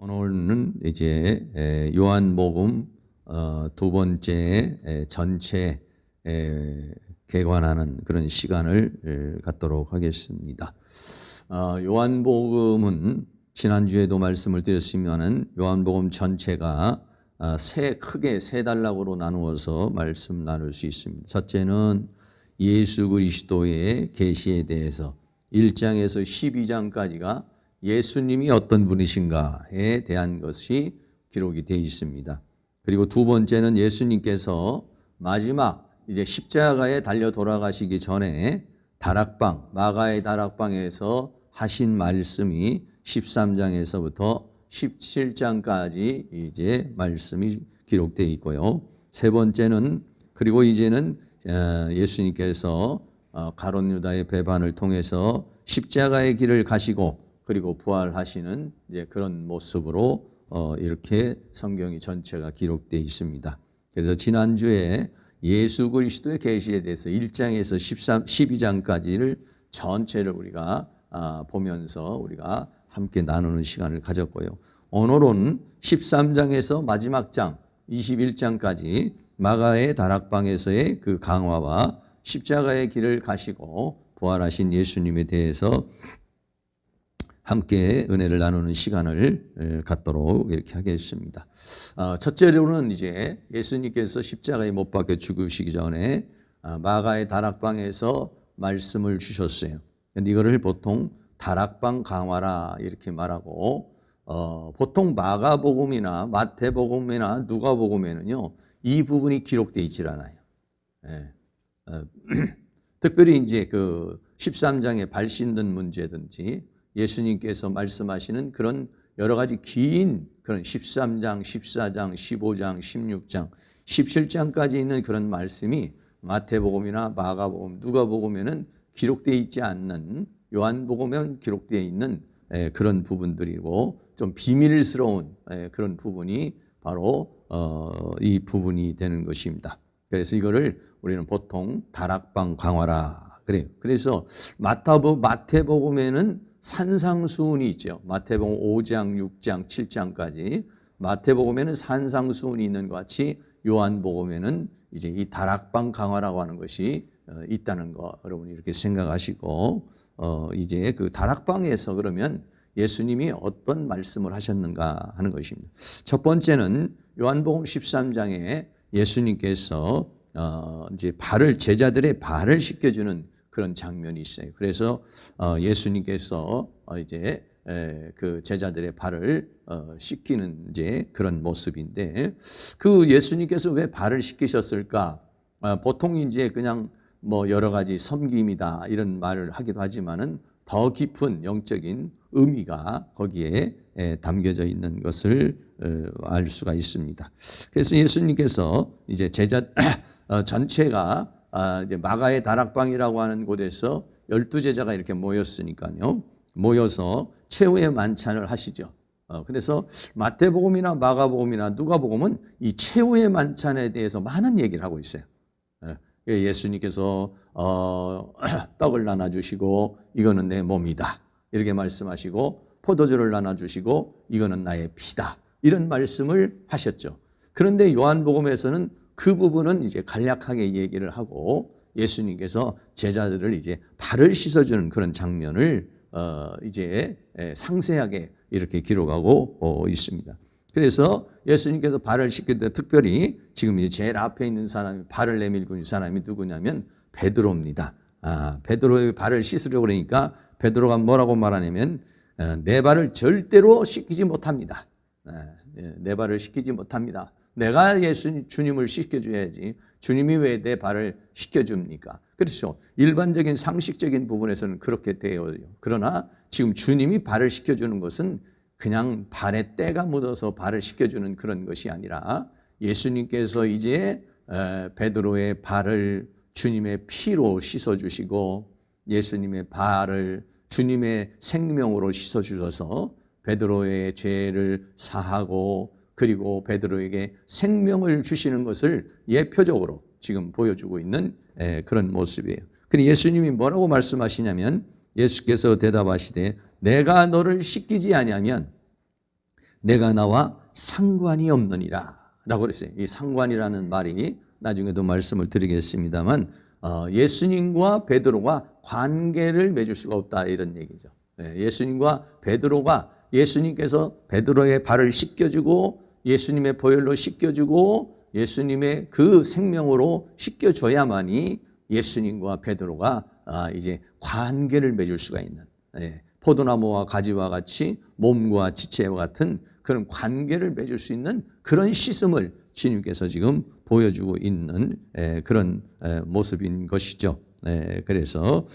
오늘은 이제 요한복음 두 번째 전체 개관하는 그런 시간을 갖도록 하겠습니다. 요한복음은 지난주에도 말씀을 드렸으면은 요한복음 전체가 크게 세 단락으로 나누어서 말씀 나눌 수 있습니다. 첫째는 예수 그리스도의 계시에 대해서 1장에서 12장까지가 예수님이 어떤 분이신가에 대한 것이 기록이 되어 있습니다. 그리고 두 번째는 예수님께서 마지막 이제 십자가에 달려 돌아가시기 전에 다락방, 마가의 다락방에서 하신 말씀이 13장에서부터 17장까지 이제 말씀이 기록되어 있고요. 세 번째는 그리고 이제는 예수님께서 가롯 유다의 배반을 통해서 십자가의 길을 가시고 그리고 부활하시는 이제 그런 모습으로 이렇게 성경이 전체가 기록되어 있습니다. 그래서 지난주에 예수 그리스도의 계시에 대해서 1장에서 12장까지를 전체를 우리가 보면서 우리가 함께 나누는 시간을 가졌고요. 오늘은 13장에서 마지막 장 21장까지 마가의 다락방에서의 그 강화와 십자가의 길을 가시고 부활하신 예수님에 대해서 함께 은혜를 나누는 시간을 갖도록 이렇게 하겠습니다. 첫째로는 이제 예수님께서 십자가에 못 박혀 죽으시기 전에 마가의 다락방에서 말씀을 주셨어요. 근데 이거를 보통 다락방 강화라 이렇게 말하고 보통 마가복음이나 마태복음이나 누가복음에는요 이 부분이 기록되어 있질 않아요. 특별히 이제 그 13장의 발 씻는 문제든지 예수님께서 말씀하시는 그런 여러 가지 긴 그런 13장, 14장, 15장, 16장, 17장까지 있는 그런 말씀이 마태복음이나 마가복음, 누가복음에는 기록되어 있지 않는 요한복음에는 기록되어 있는 그런 부분들이고 좀 비밀스러운 그런 부분이 바로 이 부분이 되는 것입니다. 그래서 이거를 우리는 보통 다락방 강화라 그래요. 그래서 마태복음에는 산상수훈이 있죠. 마태복음 5장, 6장, 7장까지 마태복음에는 산상수훈이 있는 것 같이 요한복음에는 이제 이 다락방 강화라고 하는 것이 있다는 거 여러분이 이렇게 생각하시고 이제 그 다락방에서 그러면 예수님이 어떤 말씀을 하셨는가 하는 것입니다. 첫 번째는 요한복음 13장에 예수님께서 이제 제자들의 발을 씻겨주는 그런 장면이 있어요. 그래서 예수님께서 이제 그 제자들의 발을 씻기는 이제 그런 모습인데 그 예수님께서 왜 발을 씻기셨을까? 보통 이제 그냥 뭐 여러 가지 섬김이다 이런 말을 하기도 하지만은 더 깊은 영적인 의미가 거기에 담겨져 있는 것을 알 수가 있습니다. 그래서 예수님께서 이제 제자 전체가 이제 마가의 다락방이라고 하는 곳에서 12제자가 이렇게 모였으니까요. 모여서 최후의 만찬을 하시죠. 그래서 마태복음이나 마가복음이나 누가복음은 이 최후의 만찬에 대해서 많은 얘기를 하고 있어요. 예수님께서 떡을 나눠주시고 이거는 내 몸이다 이렇게 말씀하시고 포도주를 나눠주시고 이거는 나의 피다 이런 말씀을 하셨죠. 그런데 요한복음에서는 그 부분은 이제 간략하게 얘기를 하고 예수님께서 제자들을 이제 발을 씻어주는 그런 장면을 이제 상세하게 이렇게 기록하고 있습니다. 그래서 예수님께서 발을 씻길 때 특별히 지금 이제 제일 앞에 있는 사람이 발을 내밀고 있는 사람이 누구냐면 베드로입니다. 베드로의 발을 씻으려고 그러니까 베드로가 뭐라고 말하냐면 내 발을 절대로 씻기지 못합니다. 내 발을 씻기지 못합니다. 내가 주님을 씻겨줘야지 주님이 왜 내 발을 씻겨줍니까? 그렇죠. 일반적인 상식적인 부분에서는 그렇게 돼요. 그러나 지금 주님이 발을 씻겨주는 것은 그냥 발에 때가 묻어서 발을 씻겨주는 그런 것이 아니라 예수님께서 이제 베드로의 발을 주님의 피로 씻어주시고 예수님의 발을 주님의 생명으로 씻어주셔서 베드로의 죄를 사하고 그리고 베드로에게 생명을 주시는 것을 예표적으로 지금 보여주고 있는 그런 모습이에요. 그리고 예수님이 뭐라고 말씀하시냐면 예수께서 대답하시되 내가 너를 씻기지 아니하면 내가 나와 상관이 없느니라 라고 그랬어요. 이 상관이라는 말이 나중에도 말씀을 드리겠습니다만 예수님과 베드로가 관계를 맺을 수가 없다 이런 얘기죠. 예수님과 베드로가 예수님께서 베드로의 발을 씻겨주고 예수님의 보혈로 씻겨주고 예수님의 그 생명으로 씻겨줘야만이 예수님과 베드로가 이제 관계를 맺을 수가 있는 포도나무와 가지와 같이 몸과 지체와 같은 그런 관계를 맺을 수 있는 그런 시스템을 주님께서 지금 보여주고 있는 그런 모습인 것이죠. 그래서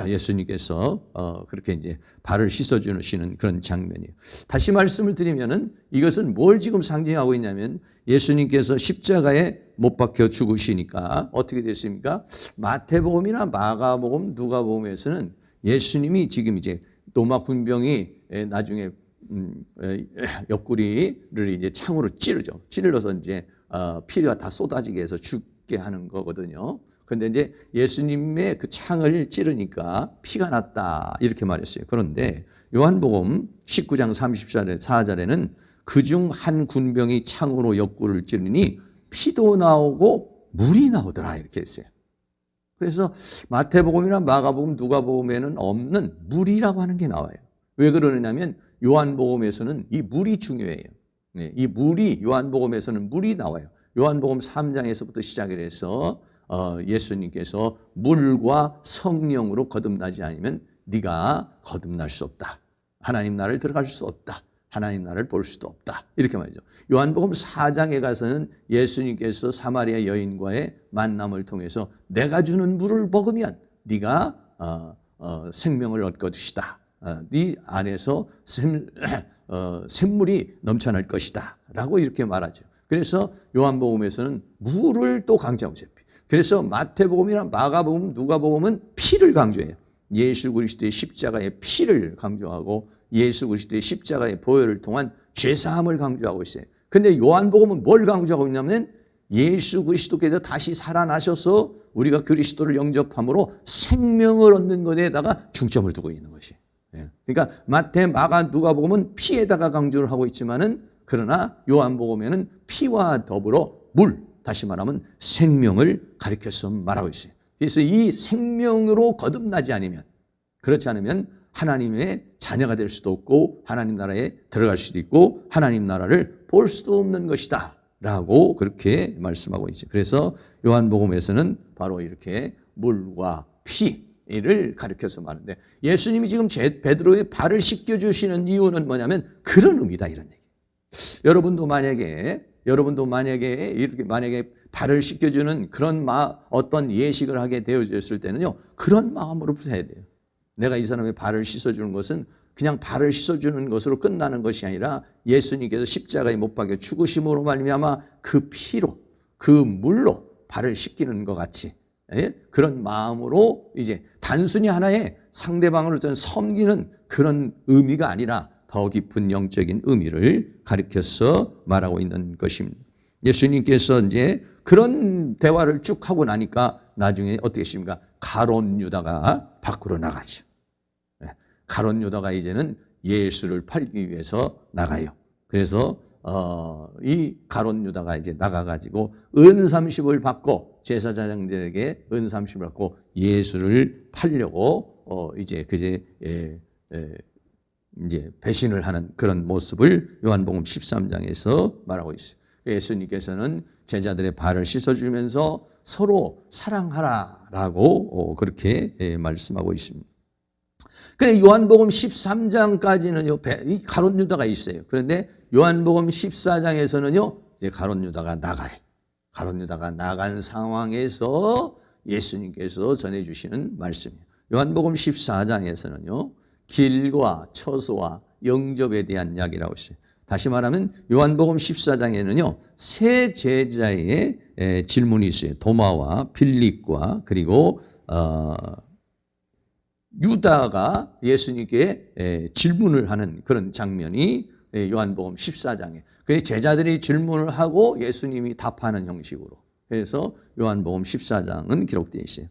예수님께서 그렇게 이제 발을 씻어주시는 그런 장면이에요. 다시 말씀을 드리면은 이것은 뭘 지금 상징하고 있냐면 예수님께서 십자가에 못 박혀 죽으시니까 어떻게 됐습니까? 마태복음이나 마가복음, 누가복음에서는 예수님이 지금 이제 로마 군병이 나중에 옆구리를 이제 창으로 찌르죠. 찔러서 이제 피가 다 쏟아지게 해서 죽게 하는 거거든요. 근데 이제 예수님의 그 창을 찌르니까 피가 났다 이렇게 말했어요. 그런데 요한복음 19장 34절에는 그중 한 군병이 창으로 옆구리를 찌르니 피도 나오고 물이 나오더라 이렇게 했어요. 그래서 마태복음이나 마가복음, 누가복음에는 없는 물이라고 하는 게 나와요. 왜 그러느냐면 요한복음에서는 이 물이 중요해요. 이 물이 요한복음에서는 물이 나와요. 요한복음 3장에서부터 시작을 해서 예수님께서 물과 성령으로 거듭나지 않으면 네가 거듭날 수 없다. 하나님 나라를 들어갈 수 없다. 하나님 나라를 볼 수도 없다. 이렇게 말이죠. 요한복음 4장에 가서는 예수님께서 사마리아 여인과의 만남을 통해서 내가 주는 물을 먹으면 네가 생명을 얻을 것이다. 네 안에서 샘물이 넘쳐날 것이다. 라고 이렇게 말하죠. 그래서 요한복음에서는 물을 또 강조하고 있어요. 그래서 마태복음이나 마가복음, 누가복음은 피를 강조해요. 예수 그리스도의 십자가의 피를 강조하고 예수 그리스도의 십자가의 보혈을 통한 죄사함을 강조하고 있어요. 그런데 요한복음은 뭘 강조하고 있냐면 예수 그리스도께서 다시 살아나셔서 우리가 그리스도를 영접함으로 생명을 얻는 것에다가 중점을 두고 있는 것이에요. 그러니까 마태, 마가, 누가복음은 피에다가 강조를 하고 있지만은 그러나 요한복음에는 피와 더불어 물, 다시 말하면 생명을 가리켜서 말하고 있어요. 그래서 이 생명으로 거듭나지 않으면, 그렇지 않으면 하나님의 자녀가 될 수도 없고 하나님 나라에 들어갈 수도 있고 하나님 나라를 볼 수도 없는 것이다 라고 그렇게 말씀하고 있죠. 그래서 요한복음에서는 바로 이렇게 물과 피를 가리켜서 말하는데 예수님이 지금 베드로의 발을 씻겨주시는 이유는 뭐냐면 그런 의미다 이런 얘기. 여러분도 만약에 이렇게 만약에 발을 씻겨주는 그런 어떤 예식을 하게 되어졌을 때는요, 그런 마음으로부터 해야 돼요. 내가 이 사람의 발을 씻어주는 것은 그냥 발을 씻어주는 것으로 끝나는 것이 아니라 예수님께서 십자가에 못 박혀 죽으심으로 말미암아 그 피로, 그 물로 발을 씻기는 것 같이 그런 마음으로 이제 단순히 하나의 상대방을 섬기는 그런 의미가 아니라 더 깊은 영적인 의미를 가리켜서 말하고 있는 것입니다. 예수님께서 이제 그런 대화를 쭉 하고 나니까 나중에 어떻게 하십니까? 가룟 유다가 밖으로 나가죠. 가룟 유다가 이제는 예수를 팔기 위해서 나가요. 그래서 이 가룟 유다가 이제 나가가지고 은 30을 받고 제사장들에게 은 30을 받고 예수를 팔려고 이제 배신을 하는 그런 모습을 요한복음 13장에서 말하고 있어요. 예수님께서는 제자들의 발을 씻어주면서 서로 사랑하라라고 그렇게 말씀하고 있습니다. 그런데 요한복음 13장까지는요, 가룟 유다가 있어요. 그런데 요한복음 14장에서는요, 이제 가룟 유다가 나가요. 가룟 유다가 나간 상황에서 예수님께서 전해주시는 말씀이에요. 요한복음 14장에서는요, 길과 처소와 영접에 대한 이야기라고 있어요. 다시 말하면 요한복음 14장에는요, 세 제자의 질문이 있어요. 도마와 빌립과 그리고 유다가 예수님께 질문을 하는 그런 장면이 요한복음 14장에. 그 제자들이 질문을 하고 예수님이 답하는 형식으로 해서 요한복음 14장은 기록되어 있어요.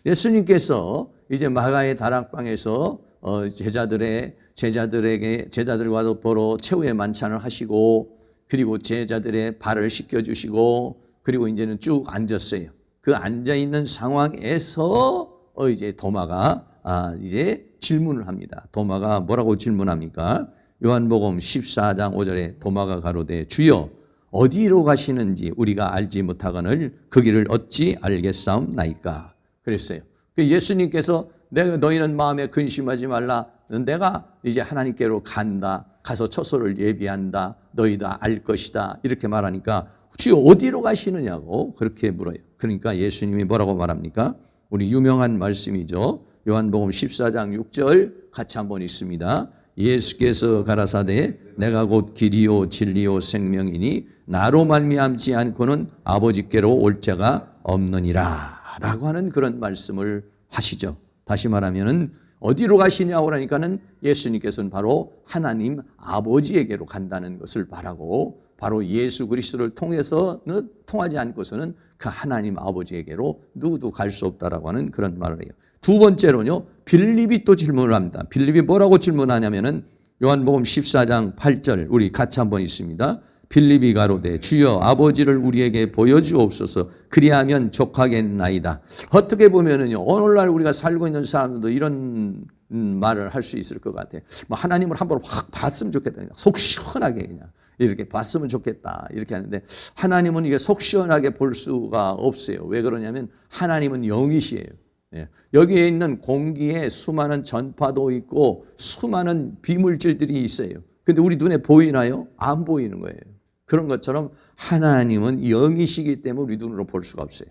예수님께서 이제 마가의 다락방에서 제자들과 보러 최후의 만찬을 하시고, 그리고 제자들의 발을 씻겨주시고, 그리고 이제는 쭉 앉았어요. 그 앉아있는 상황에서 이제 도마가 이제 질문을 합니다. 도마가 뭐라고 질문합니까? 요한복음 14장 5절에 도마가 가로되 주여 어디로 가시는지 우리가 알지 못하거늘 그 길을 어찌 알겠사옵나이까. 그랬어요. 예수님께서 너희는 마음에 근심하지 말라. 내가 이제 하나님께로 간다. 가서 처소를 예비한다. 너희도 알 것이다. 이렇게 말하니까 주여 어디로 가시느냐고 그렇게 물어요. 그러니까 예수님이 뭐라고 말합니까? 우리 유명한 말씀이죠. 요한복음 14장 6절 같이 한번 읽습니다. 예수께서 가라사대 내가 곧 길이요 진리요 생명이니 나로 말미암지 않고는 아버지께로 올 자가 없느니라 라고 하는 그런 말씀을 하시죠. 다시 말하면은 어디로 가시냐고 그러니까는 예수님께서는 바로 하나님 아버지에게로 간다는 것을 말하고, 바로 예수 그리스도를 통해서는 통하지 않고서는 그 하나님 아버지에게로 누구도 갈 수 없다라고 하는 그런 말을 해요. 두 번째로는요, 빌립이 또 질문을 합니다. 빌립이 뭐라고 질문하냐면은 요한복음 14장 8절 우리 같이 한번 읽습니다. 빌립이 가로되 주여 아버지를 우리에게 보여주옵소서 그리하면 족하겠나이다. 어떻게 보면은요, 오늘날 우리가 살고 있는 사람들도 이런 말을 할 수 있을 것 같아요. 뭐 하나님을 한번 확 봤으면 좋겠다. 속 시원하게 그냥 이렇게 봤으면 좋겠다. 이렇게 하는데 하나님은 이게 속 시원하게 볼 수가 없어요. 왜 그러냐면 하나님은 영이시에요. 여기에 있는 공기에 수많은 전파도 있고 수많은 비물질들이 있어요. 근데 우리 눈에 보이나요? 안 보이는 거예요. 그런 것처럼 하나님은 영이시기 때문에 우리 눈으로 볼 수가 없어요.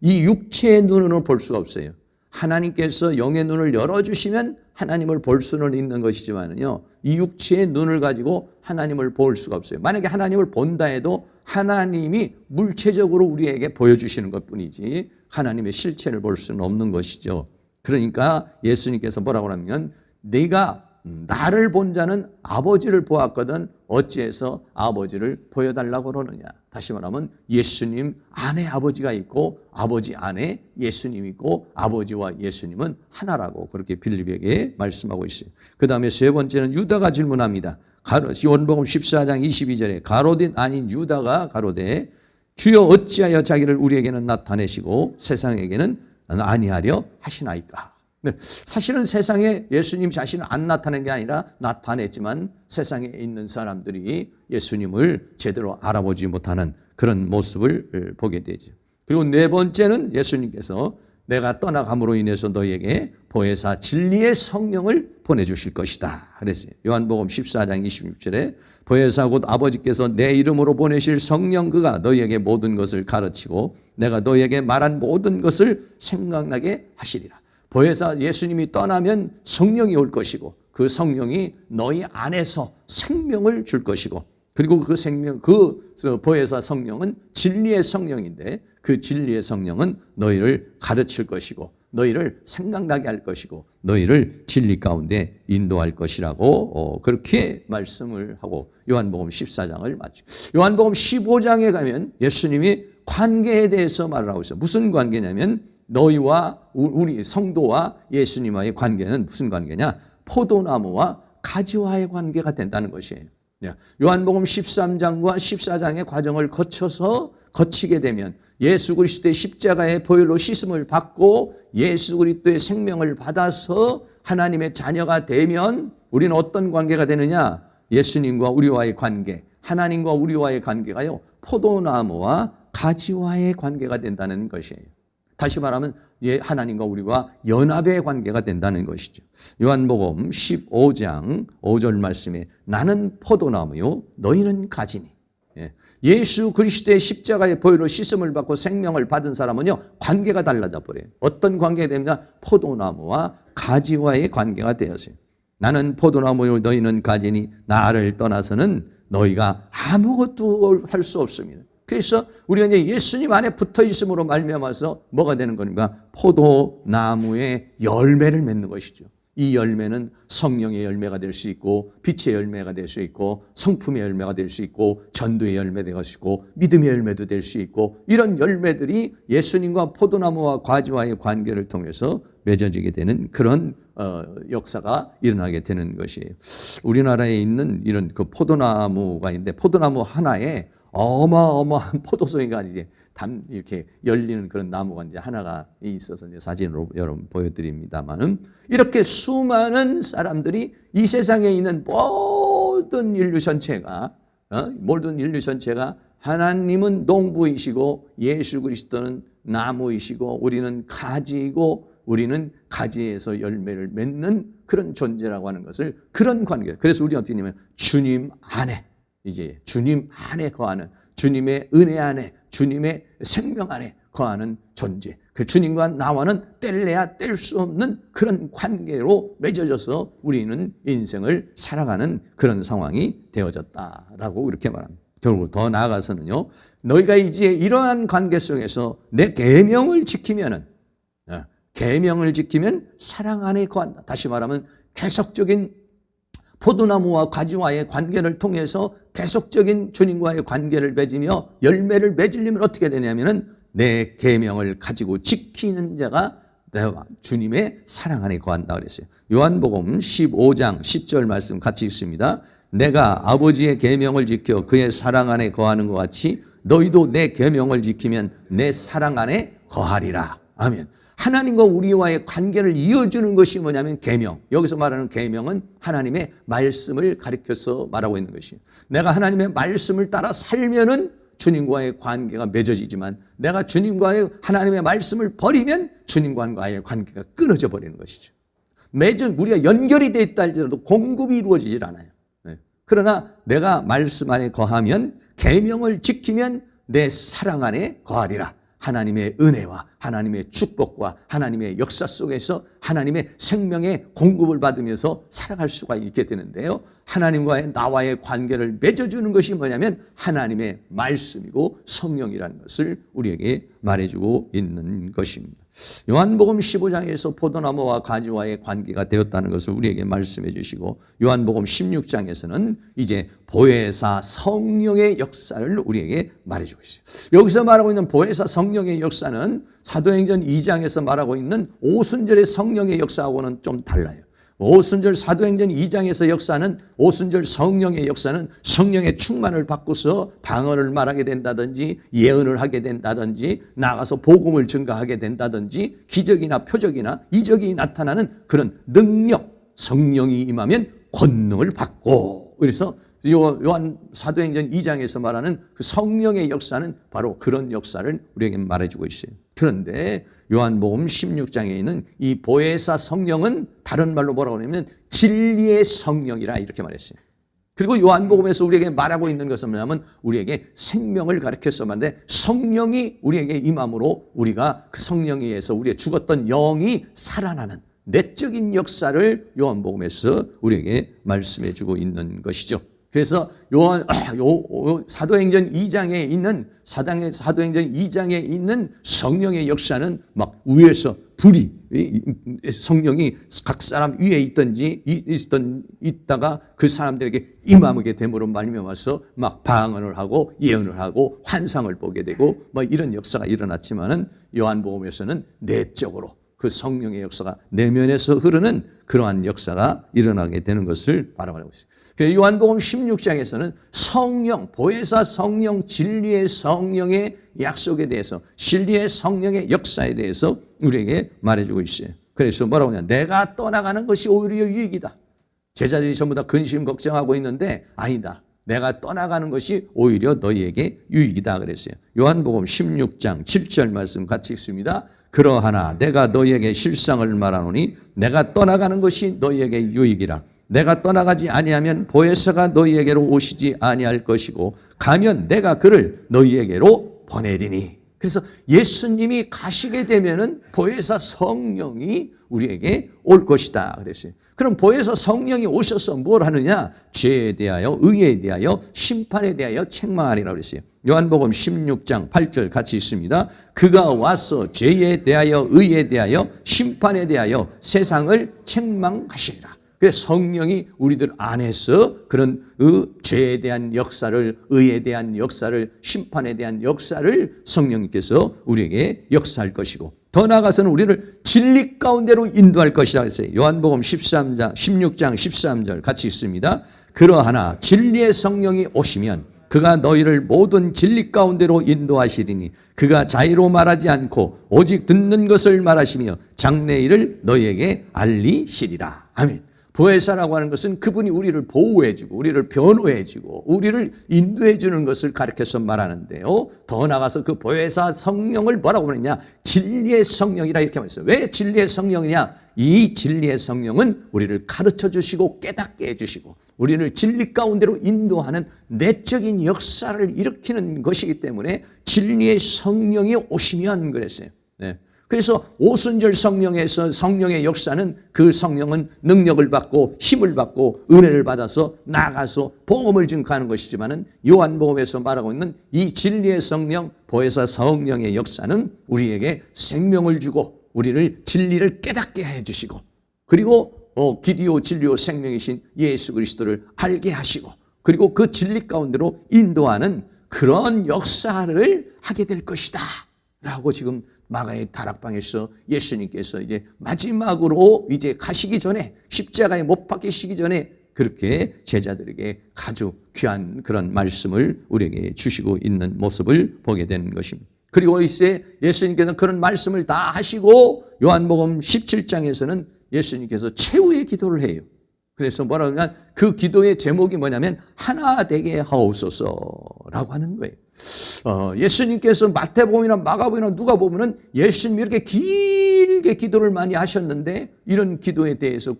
이 육체의 눈으로 볼 수가 없어요. 하나님께서 영의 눈을 열어주시면 하나님을 볼 수는 있는 것이지만요, 이 육체의 눈을 가지고 하나님을 볼 수가 없어요. 만약에 하나님을 본다 해도 하나님이 물체적으로 우리에게 보여주시는 것뿐이지 하나님의 실체를 볼 수는 없는 것이죠. 그러니까 예수님께서 뭐라고 하냐면 네가 나를 본 자는 아버지를 보았거든 어찌해서 아버지를 보여달라고 그러느냐. 다시 말하면 예수님 안에 아버지가 있고 아버지 안에 예수님 있고 아버지와 예수님은 하나라고 그렇게 빌립에게 말씀하고 있어요. 그 다음에 세 번째는 유다가 질문합니다. 요한복음 14장 22절에 가로딘 아닌 유다가 가로되 주여 어찌하여 자기를 우리에게는 나타내시고 세상에게는 아니하려 하시나이까. 사실은 세상에 예수님 자신을 안 나타낸 게 아니라 나타냈지만 세상에 있는 사람들이 예수님을 제대로 알아보지 못하는 그런 모습을 보게 되죠. 그리고 네 번째는 예수님께서 내가 떠나감으로 인해서 너희에게 보혜사 진리의 성령을 보내주실 것이다 그랬어요. 요한복음 14장 26절에 보혜사 곧 아버지께서 내 이름으로 보내실 성령 그가 너희에게 모든 것을 가르치고 내가 너희에게 말한 모든 것을 생각나게 하시리라. 보혜사 예수님이 떠나면 성령이 올 것이고 그 성령이 너희 안에서 생명을 줄 것이고, 그리고 그 생명, 그 보혜사 성령은 진리의 성령인데 그 진리의 성령은 너희를 가르칠 것이고 너희를 생각나게 할 것이고 너희를 진리 가운데 인도할 것이라고 그렇게 말씀을 하고 요한복음 14장을 마치고, 요한복음 15장에 가면 예수님이 관계에 대해서 말을 하고 있어요. 무슨 관계냐면 너희와 우리 성도와 예수님과의 관계는 무슨 관계냐? 포도나무와 가지와의 관계가 된다는 것이에요. 요한복음 13장과 14장의 과정을 거치게 되면 예수 그리스도의 십자가의 보혈로 씻음을 받고 예수 그리스도의 생명을 받아서 하나님의 자녀가 되면 우리는 어떤 관계가 되느냐? 예수님과 우리와의 관계, 하나님과 우리와의 관계가요, 포도나무와 가지와의 관계가 된다는 것이에요. 다시 말하면 하나님과 우리가 연합의 관계가 된다는 것이죠. 요한복음 15장 5절 말씀에 나는 포도나무요 너희는 가지니. 예수 그리스도의 십자가의 보혈로 씻음을 받고 생명을 받은 사람은요 관계가 달라져 버려요. 어떤 관계가 되느냐? 포도나무와 가지와의 관계가 되었어요. 나는 포도나무요 너희는 가지니 나를 떠나서는 너희가 아무것도 할 수 없습니다. 그래서 우리가 이제 예수님 안에 붙어 있음으로 말미암아서 뭐가 되는 겁니까? 포도나무의 열매를 맺는 것이죠. 이 열매는 성령의 열매가 될 수 있고 빛의 열매가 될 수 있고 성품의 열매가 될 수 있고 전도의 열매가 될 수 있고 믿음의 열매도 될 수 있고 이런 열매들이 예수님과 포도나무와 가지와의 관계를 통해서 맺어지게 되는 그런 역사가 일어나게 되는 것이에요. 우리나라에 있는 이런 그 포도나무가 있는데 포도나무 하나에 어마어마한 포도송이가 이제 이렇게 열리는 그런 나무가 이제 하나가 있어서 이제 사진으로 여러분 보여드립니다만은 이렇게 수많은 사람들이 이 세상에 있는 모든 인류 전체가 하나님은 농부이시고 예수 그리스도는 나무이시고 우리는 가지이고 우리는 가지에서 열매를 맺는 그런 존재라고 하는 것을 그런 관계. 그래서 우리가 어떻게 하냐면 주님 안에 이제 주님 안에 거하는 주님의 은혜 안에 주님의 생명 안에 거하는 존재. 그 주님과 나와는 뗄래야 뗄 수 없는 그런 관계로 맺어져서 우리는 인생을 살아가는 그런 상황이 되어졌다라고 그렇게 말합니다. 결국 더 나아가서는요. 너희가 이제 이러한 관계 속에서 내 계명을 지키면 사랑 안에 거한다. 다시 말하면 계속적인 포도나무와 가지와의 관계를 통해서 계속적인 주님과의 관계를 맺으며 열매를 맺으려면 어떻게 되냐면은 내 계명을 가지고 지키는 자가 주님의 사랑 안에 거한다 그랬어요. 요한복음 15장 10절 말씀 같이 읽습니다. 내가 아버지의 계명을 지켜 그의 사랑 안에 거하는 것 같이 너희도 내 계명을 지키면 내 사랑 안에 거하리라. 아멘. 하나님과 우리와의 관계를 이어주는 것이 뭐냐면 계명. 여기서 말하는 계명은 하나님의 말씀을 가리켜서 말하고 있는 것이에요. 내가 하나님의 말씀을 따라 살면은 주님과의 관계가 맺어지지만 내가 주님과의 하나님의 말씀을 버리면 주님과의 관계가 끊어져 버리는 것이죠. 우리가 연결이 돼 있다 할지라도 공급이 이루어지질 않아요. 그러나 내가 말씀 안에 거하면 계명을 지키면 내 사랑 안에 거하리라. 하나님의 은혜와 하나님의 축복과 하나님의 역사 속에서 하나님의 생명의 공급을 받으면서 살아갈 수가 있게 되는데요. 하나님과의 나와의 관계를 맺어주는 것이 뭐냐면 하나님의 말씀이고 성령이라는 것을 우리에게 말해주고 있는 것입니다. 요한복음 15장에서 포도나무와 가지와의 관계가 되었다는 것을 우리에게 말씀해 주시고 요한복음 16장에서는 이제 보혜사 성령의 역사를 우리에게 말해주고 있어요. 여기서 말하고 있는 보혜사 성령의 역사는 사도행전 2장에서 말하고 있는 오순절의 성령의 역사하고는 좀 달라요. 오순절 사도행전 2장에서 역사는 오순절 성령의 역사는 성령의 충만을 받고서 방언을 말하게 된다든지 예언을 하게 된다든지 나가서 복음을 증거하게 된다든지 기적이나 표적이나 이적이 나타나는 그런 능력 성령이 임하면 권능을 받고 그래서 요한 사도행전 2장에서 말하는 그 성령의 역사는 바로 그런 역사를 우리에게 말해주고 있어요. 그런데 요한복음 16장에 있는 이 보혜사 성령은 다른 말로 뭐라고 하냐면 진리의 성령이라 이렇게 말했어요. 그리고 요한복음에서 우리에게 말하고 있는 것은 뭐냐면 우리에게 생명을 가르쳐서 말하는데 성령이 우리에게 임함으로 우리가 그 성령에 의해서 우리의 죽었던 영이 살아나는 내적인 역사를 요한복음에서 우리에게 말씀해 주고 있는 것이죠. 그래서 사도행전 2장에 있는 사도행전 2장에 있는 성령의 역사는 막 위에서 불이 성령이 각 사람 위에 있다가 그 사람들에게 임하게 됨으로 말미암아서 막 방언을 하고 예언을 하고 환상을 보게 되고 뭐 이런 역사가 일어났지만은 요한복음에서는 내적으로 그 성령의 역사가 내면에서 흐르는 그러한 역사가 일어나게 되는 것을 말하고 있습니다. 요한복음 16장에서는 성령, 보혜사 성령, 진리의 성령의 약속에 대해서 진리의 성령의 역사에 대해서 우리에게 말해주고 있어요. 그래서 뭐라고 하냐? 내가 떠나가는 것이 오히려 유익이다. 제자들이 전부 다 근심 걱정하고 있는데 아니다. 내가 떠나가는 것이 오히려 너희에게 유익이다 그랬어요. 요한복음 16장 7절 말씀 같이 읽습니다. 그러하나 내가 너희에게 실상을 말하노니 내가 떠나가는 것이 너희에게 유익이라. 내가 떠나가지 아니하면 보혜사가 너희에게로 오시지 아니할 것이고 가면 내가 그를 너희에게로 보내리니. 그래서 예수님이 가시게 되면은 보혜사 성령이 우리에게 올 것이다 그랬어요. 그럼 보혜사 성령이 오셔서 뭘 하느냐? 죄에 대하여, 의에 대하여, 심판에 대하여 책망하리라고 그랬어요. 요한복음 16장 8절 같이 있습니다. 그가 와서 죄에 대하여, 의에 대하여, 심판에 대하여 세상을 책망하시리라. 그래서 성령이 우리들 안에서 그런 죄에 대한 역사를, 의에 대한 역사를, 심판에 대한 역사를 성령님께서 우리에게 역사할 것이고, 더 나아가서는 우리를 진리 가운데로 인도할 것이라 했어요. 요한복음 16장 13절 같이 있습니다. 그러하나 진리의 성령이 오시면 그가 너희를 모든 진리 가운데로 인도하시리니 그가 자의로 말하지 않고 오직 듣는 것을 말하시며 장래 일을 너희에게 알리시리라. 아멘. 보혜사라고 하는 것은 그분이 우리를 보호해주고 우리를 변호해주고 우리를 인도해주는 것을 가르쳐서 말하는데요. 더 나아가서 그 보혜사 성령을 뭐라고 부르느냐? 진리의 성령이라 이렇게 말했어요. 왜 진리의 성령이냐? 이 진리의 성령은 우리를 가르쳐 주시고 깨닫게 해주시고 우리를 진리 가운데로 인도하는 내적인 역사를 일으키는 것이기 때문에 진리의 성령이 오시면 그랬어요. 네. 그래서 오순절 성령에서 성령의 역사는 그 성령은 능력을 받고 힘을 받고 은혜를 받아서 나가서 복음을 증거하는 것이지만은 요한복음에서 말하고 있는 이 진리의 성령, 보혜사 성령의 역사는 우리에게 생명을 주고 우리를 진리를 깨닫게 해 주시고 그리고 길이요 진리요 생명이신 예수 그리스도를 알게 하시고 그리고 그 진리 가운데로 인도하는 그런 역사를 하게 될 것이다 라고 지금 마가의 다락방에서 예수님께서 이제 마지막으로 이제 가시기 전에 십자가에 못 박히시기 전에 그렇게 제자들에게 아주 귀한 그런 말씀을 우리에게 주시고 있는 모습을 보게 되는 것입니다. 그리고 이제 예수님께서 그런 말씀을 다 하시고 요한복음 17장에서는 예수님께서 최후의 기도를 해요. 그래서 뭐라고 하냐면 그 기도의 제목이 뭐냐면 하나 되게 하옵소서라고 하는 거예요. 예수님께서 마태복음이나 마가복음이나 누가복음은 예수님이 이렇게 길게 기도를 많이 하셨는데 이런 기도에 대해서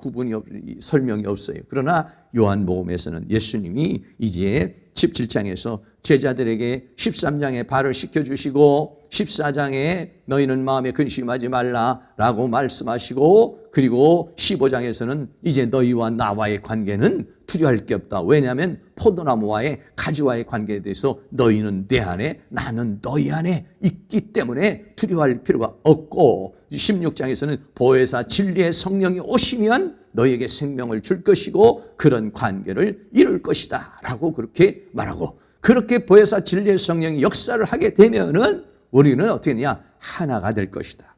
설명이 없어요. 그러나 요한복음에서는 예수님이 이제 17장에서 제자들에게 13장에 발을 씻겨주시고 14장에 너희는 마음에 근심하지 말라라고 말씀하시고 그리고 15장에서는 이제 너희와 나와의 관계는 두려워할 게 없다. 왜냐하면 포도나무와의 가지와의 관계에 대해서 너희는 내 안에 나는 너희 안에 있기 때문에 두려워할 필요가 없고 16장에서는 보혜사 진리의 성령이 오시면 너희에게 생명을 줄 것이고 그런 관계를 이룰 것이다 라고 그렇게 말하고 그렇게 보혜사 진리의 성령이 역사를 하게 되면은 우리는 어떻게 되냐? 하나가 될 것이다.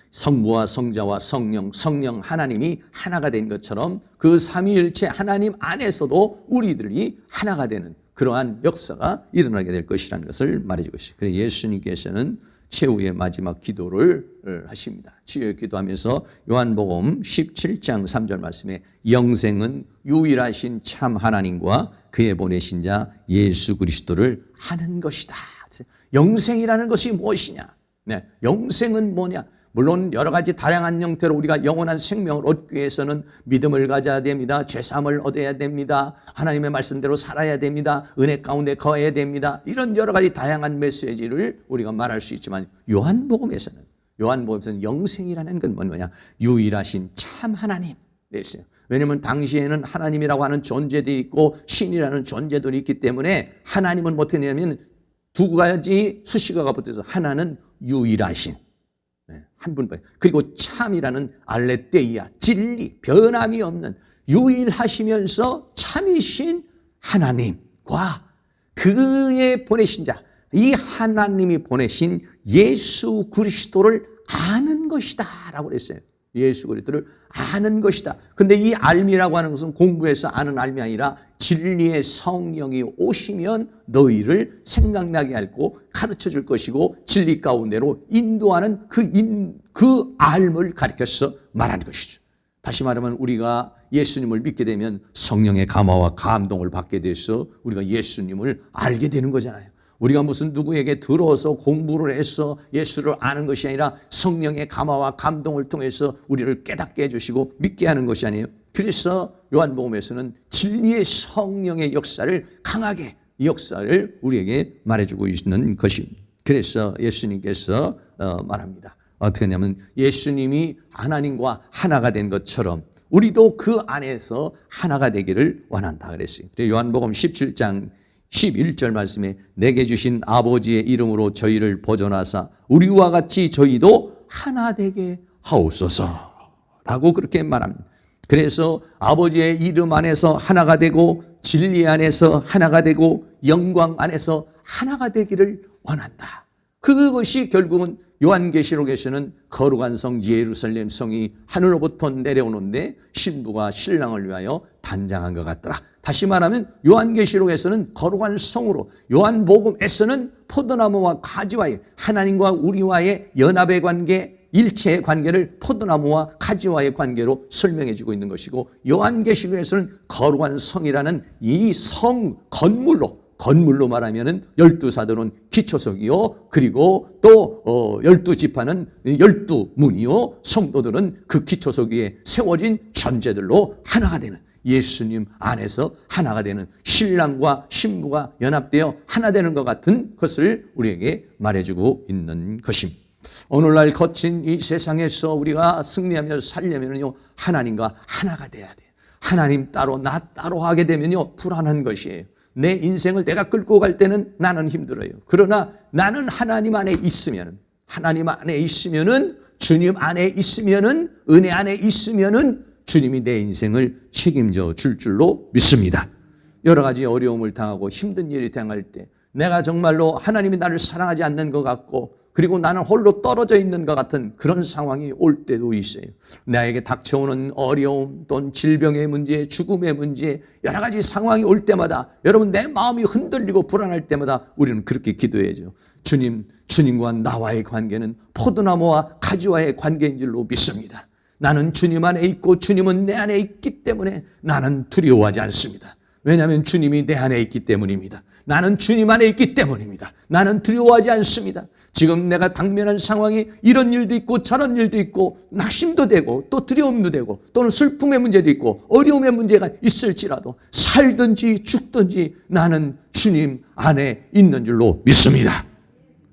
성부와 성자와 성령 하나님이 하나가 된 것처럼 그 삼위일체 하나님 안에서도 우리들이 하나가 되는 그러한 역사가 일어나게 될 것이라는 것을 말해주고 있어요. 그래서 예수님께서는 최후의 마지막 기도를 하십니다. 최후의 기도하면서 요한복음 17장 3절 말씀에 영생은 유일하신 참 하나님과 그의 보내신 자 예수 그리스도를 아는 것이다. 영생이라는 것이 무엇이냐? 네, 영생은 뭐냐? 물론 여러 가지 다양한 형태로 우리가 영원한 생명을 얻기 위해서는 믿음을 가져야 됩니다. 죄사함을 얻어야 됩니다. 하나님의 말씀대로 살아야 됩니다. 은혜 가운데 거해야 됩니다. 이런 여러 가지 다양한 메시지를 우리가 말할 수 있지만 요한복음에서는 영생이라는 건 뭐냐? 유일하신 참 하나님. 왜냐하면 당시에는 하나님이라고 하는 존재들이 있고 신이라는 존재들이 있기 때문에 하나님은 어떻게 되냐면 두 가지 수식어가 붙어서 하나는 유일하신 한 분, 그리고 참이라는 알레테이아, 진리, 변함이 없는 유일하시면서 참이신 하나님과 그의 보내신 자, 이 하나님이 보내신 예수 그리스도를 아는 것이다 라고 그랬어요. 예수 그리스도를 아는 것이다. 근데 이 알미라고 하는 것은 공부해서 아는 알미 아니라 진리의 성령이 오시면 너희를 생각나게 하고 가르쳐 줄 것이고 진리 가운데로 인도하는 그 알을 가르쳐서 말하는 것이죠. 다시 말하면 우리가 예수님을 믿게 되면 성령의 감화와 감동을 받게 돼서 우리가 예수님을 알게 되는 거잖아요. 우리가 무슨 누구에게 들어서 공부를 해서 예수를 아는 것이 아니라 성령의 감화와 감동을 통해서 우리를 깨닫게 해주시고 믿게 하는 것이 아니에요. 그래서 요한복음에서는 진리의 성령의 역사를 강하게 이 역사를 우리에게 말해주고 있는 것입니다. 그래서 예수님께서 말합니다. 어떻게 하냐면 예수님이 하나님과 하나가 된 것처럼 우리도 그 안에서 하나가 되기를 원한다 그랬어요. 요한복음 17장 11절 말씀에 내게 주신 아버지의 이름으로 저희를 보존하사 우리와 같이 저희도 하나 되게 하옵소서 라고 그렇게 말합니다. 그래서 아버지의 이름 안에서 하나가 되고 진리 안에서 하나가 되고 영광 안에서 하나가 되기를 원한다. 그것이 결국은 요한계시록에서는 거룩한 성 예루살렘 성이 하늘로부터 내려오는데 신부가 신랑을 위하여 단장한 것 같더라. 다시 말하면 요한계시록에서는 거룩한 성으로, 요한복음에서는 포도나무와 가지와의 하나님과 우리와의 연합의 관계, 일체의 관계를 포도나무와 가지와의 관계로 설명해 주고 있는 것이고, 요한계시록에서는 거룩한 성이라는 이 성 건물로 말하면은 12사도는 기초석이요, 그리고 또 12지파는 12문이요, 성도들은 그 기초석 위에 세워진 존재들로 하나가 되는, 예수님 안에서 하나가 되는, 신랑과 신부가 연합되어 하나 되는 것 같은 것을 우리에게 말해주고 있는 것입니다. 오늘날 거친 이 세상에서 우리가 승리하며 살려면요, 하나님과 하나가 돼야 돼요. 하나님 따로 나 따로 하게 되면요, 불안한 것이에요. 내 인생을 내가 끌고 갈 때는 나는 힘들어요. 그러나 나는 하나님 안에 있으면, 하나님 안에 있으면은, 주님 안에 있으면은, 은혜 안에 있으면은 주님이 내 인생을 책임져 줄 줄로 믿습니다. 여러 가지 어려움을 당하고 힘든 일이 당할 때 내가 정말로 하나님이 나를 사랑하지 않는 것 같고, 그리고 나는 홀로 떨어져 있는 것 같은 그런 상황이 올 때도 있어요. 나에게 닥쳐오는 어려움, 또는 질병의 문제, 죽음의 문제, 여러 가지 상황이 올 때마다, 여러분, 내 마음이 흔들리고 불안할 때마다 우리는 그렇게 기도해야죠. 주님과 나와의 관계는 포도나무와 가지와의 관계인 줄로 믿습니다. 나는 주님 안에 있고 주님은 내 안에 있기 때문에 나는 두려워하지 않습니다. 왜냐하면 주님이 내 안에 있기 때문입니다. 나는 주님 안에 있기 때문입니다. 나는 두려워하지 않습니다. 지금 내가 당면한 상황이 이런 일도 있고 저런 일도 있고 낙심도 되고 또 두려움도 되고 또는 슬픔의 문제도 있고 어려움의 문제가 있을지라도 살든지 죽든지 나는 주님 안에 있는 줄로 믿습니다.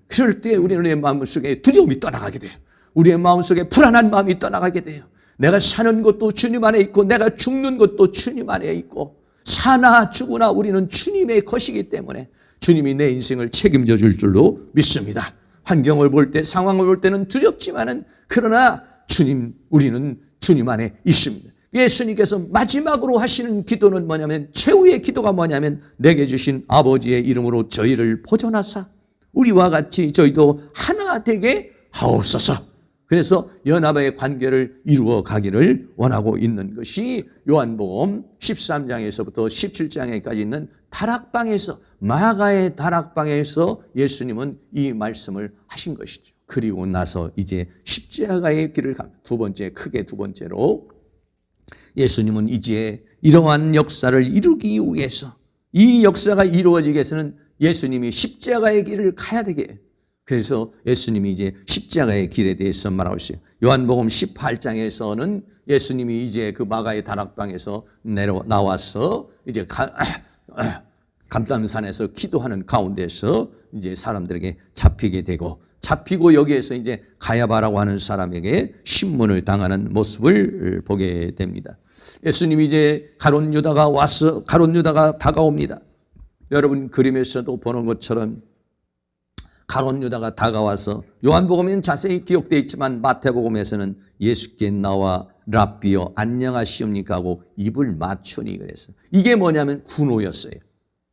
그럴 때 우리의 마음속에 두려움이 떠나가게 돼요. 우리의 마음속에 불안한 마음이 떠나가게 돼요. 내가 사는 것도 주님 안에 있고 내가 죽는 것도 주님 안에 있고, 사나 죽으나 우리는 주님의 것이기 때문에 주님이 내 인생을 책임져 줄 줄로 믿습니다. 환경을 볼 때, 상황을 볼 때는 두렵지만은, 그러나 우리는 주님 안에 있습니다. 예수님께서 마지막으로 하시는 기도는 뭐냐면, 최후의 기도가 뭐냐면, 내게 주신 아버지의 이름으로 저희를 보존하사 우리와 같이 저희도 하나 되게 하옵소서. 그래서 연합의 관계를 이루어 가기를 원하고 있는 것이 요한복음 13장에서부터 17장에까지 있는 다락방에서, 마가의 다락방에서 예수님은 이 말씀을 하신 것이죠. 그리고 나서 이제 십자가의 길을 갑니다. 크게 두 번째로 예수님은 이제 이러한 역사를 이루기 위해서, 이 역사가 이루어지기 위해서는 예수님이 십자가의 길을 가야 되게 해요. 그래서 예수님이 이제 십자가의 길에 대해서 말하고 있어요. 요한복음 18장에서는 예수님이 이제 그 마가의 다락방에서 나와서 이제 감람산에서 기도하는 가운데서 이제 사람들에게 잡히고 여기에서 이제 가야바라고 하는 사람에게 신문을 당하는 모습을 보게 됩니다. 예수님이 이제 가룟 유다가 다가옵니다. 여러분 그림에서도 보는 것처럼 가룟 유다가 다가와서, 요한복음에는 자세히 기록되어 있지만 마태복음에서는 예수께 나와 랍비여 안녕하시옵니까 하고 입을 맞추니 그랬어요. 이게 뭐냐면 군호였어요.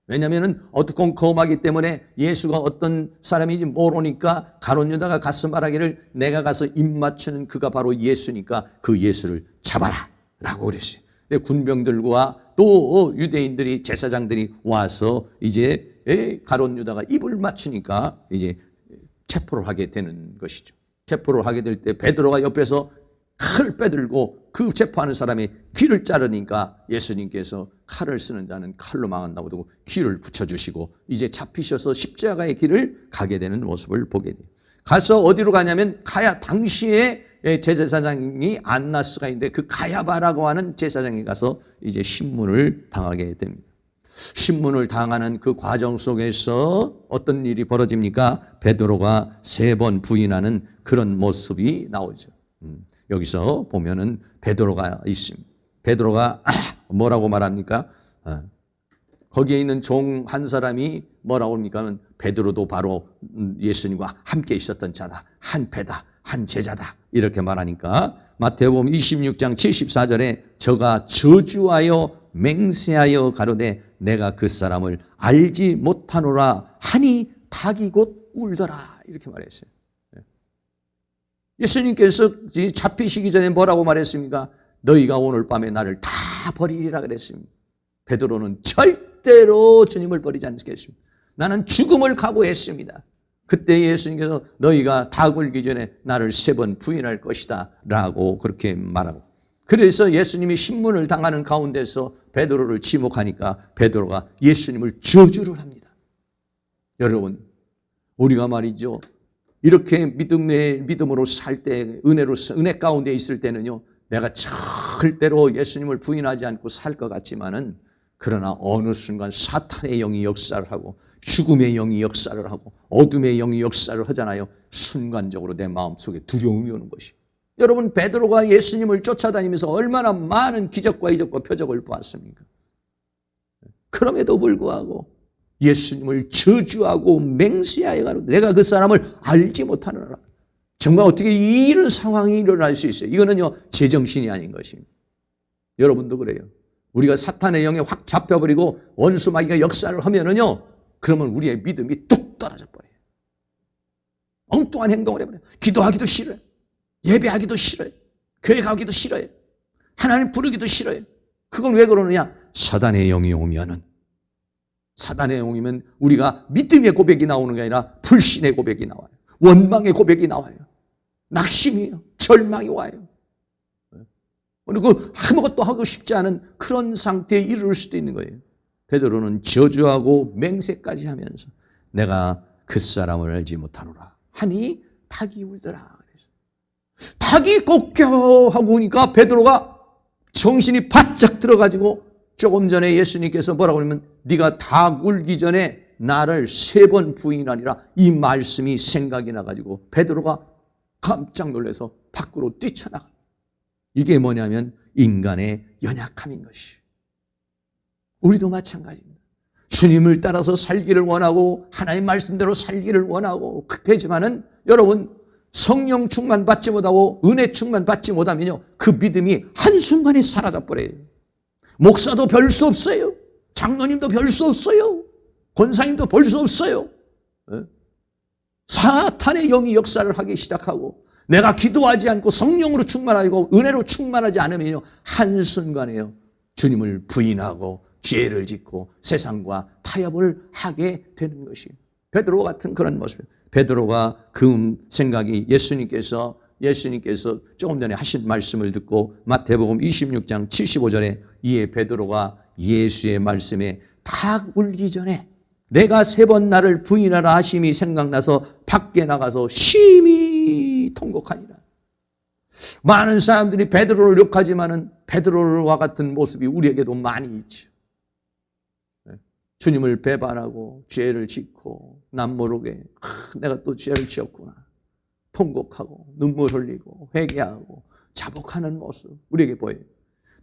왜냐하면 어둡고 검하기 때문에 예수가 어떤 사람인지 모르니까 가룟 유다가 가서 말하기를, 내가 가서 입 맞추는 그가 바로 예수니까 그 예수를 잡아라 라고 그랬어요. 군병들과 또 유대인들이, 제사장들이 와서 이제 가룟 유다가 입을 맞추니까 이제 체포를 하게 되는 것이죠. 체포를 하게 될 때 베드로가 옆에서 칼을 빼들고 그 체포하는 사람의 귀를 자르니까 예수님께서 칼을 쓰는 자는 칼로 망한다고 하고 귀를 붙여주시고 이제 잡히셔서 십자가의 길을 가게 되는 모습을 보게 돼요. 가서 어디로 가냐면, 당시에 제사장이 안나스가 있는데 그 가야바라고 하는 제사장에 가서 이제 신문을 당하게 됩니다. 신문을 당하는 그 과정 속에서 어떤 일이 벌어집니까? 베드로가 3번 부인하는 그런 모습이 나오죠. 여기서 보면은 베드로가 있습니다. 베드로가 뭐라고 말합니까? 거기에 있는 종 한 사람이 뭐라고 합니까? 베드로도 바로 예수님과 함께 있었던 자다. 한 패다. 한 제자다. 이렇게 말하니까 마태복음 26장 74절에 저가 저주하여 맹세하여 가로되 내가 그 사람을 알지 못하노라 하니 닭이 곧 울더라. 이렇게 말했어요. 예수님께서 잡히시기 전에 뭐라고 말했습니까? 너희가 오늘 밤에 나를 다 버리리라 그랬습니다. 베드로는 절대로 주님을 버리지 않겠습니다. 나는 죽음을 각오했습니다. 그때 예수님께서 너희가 닭 울기 전에 나를 3번 부인할 것이다 라고 그렇게 말하고, 그래서 예수님이 신문을 당하는 가운데서 베드로를 지목하니까 베드로가 예수님을 저주를 합니다. 여러분, 우리가 말이죠, 이렇게 믿음으로 살 때, 은혜 가운데 있을 때는요, 내가 절대로 예수님을 부인하지 않고 살 것 같지만은, 그러나 어느 순간 사탄의 영이 역사를 하고 죽음의 영이 역사를 하고 어둠의 영이 역사를 하잖아요. 순간적으로 내 마음속에 두려움이 오는 것이. 여러분, 베드로가 예수님을 쫓아다니면서 얼마나 많은 기적과 이적과 표적을 보았습니까? 그럼에도 불구하고 예수님을 저주하고 맹세하여 가로 내가 그 사람을 알지 못하느라. 정말 어떻게 이런 상황이 일어날 수 있어요? 이거는요, 제정신이 아닌 것입니다. 여러분도 그래요. 우리가 사탄의 영에 확 잡혀버리고 원수마귀가 역사를 하면은요, 그러면 우리의 믿음이 뚝 떨어져 버려요. 엉뚱한 행동을 해버려요. 기도하기도 싫어요. 예배하기도 싫어요. 교회 가기도 싫어요. 하나님 부르기도 싫어요. 그건 왜 그러느냐? 사단의 영이 오면은, 사단의 영이면 우리가 믿음의 고백이 나오는 게 아니라 불신의 고백이 나와요. 원망의 고백이 나와요. 낙심이에요. 절망이 와요. 그리고 아무것도 하고 싶지 않은 그런 상태에 이르를 수도 있는 거예요. 베드로는 저주하고 맹세까지 하면서 내가 그 사람을 알지 못하노라 하니 닭이 울더라. 닭이 꺾여하고 오니까 베드로가 정신이 바짝 들어가지고, 조금 전에 예수님께서 뭐라고 하냐면 네가 닭 울기 전에 나를 3번 부인하니라, 이 말씀이 생각이 나가지고 베드로가 깜짝 놀라서 밖으로 뛰쳐나가. 이게 뭐냐면 인간의 연약함인 것이. 우리도 마찬가지입니다. 주님을 따라서 살기를 원하고 하나님 말씀대로 살기를 원하고 그렇지만은 여러분, 성령 충만 받지 못하고 은혜 충만 받지 못하면요, 그 믿음이 한순간에 사라져버려요. 목사도 별 수 없어요. 장로님도 별 수 없어요. 권사님도 별 수 없어요. 사탄의 영이 역사를 하기 시작하고 내가 기도하지 않고 성령으로 충만하고 은혜로 충만하지 않으면요, 한순간에요, 주님을 부인하고 죄를 짓고 세상과 타협을 하게 되는 것이 베드로 같은 그런 모습이에요. 베드로가 그 생각이 예수님께서 조금 전에 하신 말씀을 듣고 마태복음 26장 75절에 이에 베드로가 예수의 말씀에 닭 울기 전에 내가 3번 나를 부인하라 하심이 생각나서 밖에 나가서 심히 통곡하니라. 많은 사람들이 베드로를 욕하지만은 베드로와 같은 모습이 우리에게도 많이 있죠. 주님을 배반하고 죄를 짓고 남 모르게 내가 또 죄를 지었구나 통곡하고 눈물 흘리고 회개하고 자복하는 모습 우리에게 보여요.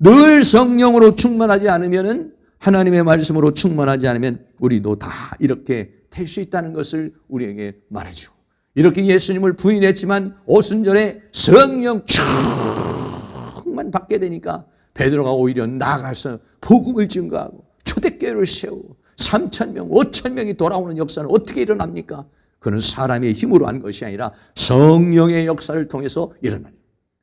늘 성령으로 충만하지 않으면은, 하나님의 말씀으로 충만하지 않으면 우리도 다 이렇게 될 수 있다는 것을 우리에게 말해주고, 이렇게 예수님을 부인했지만 오순절에 성령 충만 받게 되니까 베드로가 오히려 나가서 복음을 증거하고 초대교회를 세우고 3,000명, 5,000명이 돌아오는 역사는 어떻게 일어납니까? 그는 사람의 힘으로 한 것이 아니라 성령의 역사를 통해서 일어나요.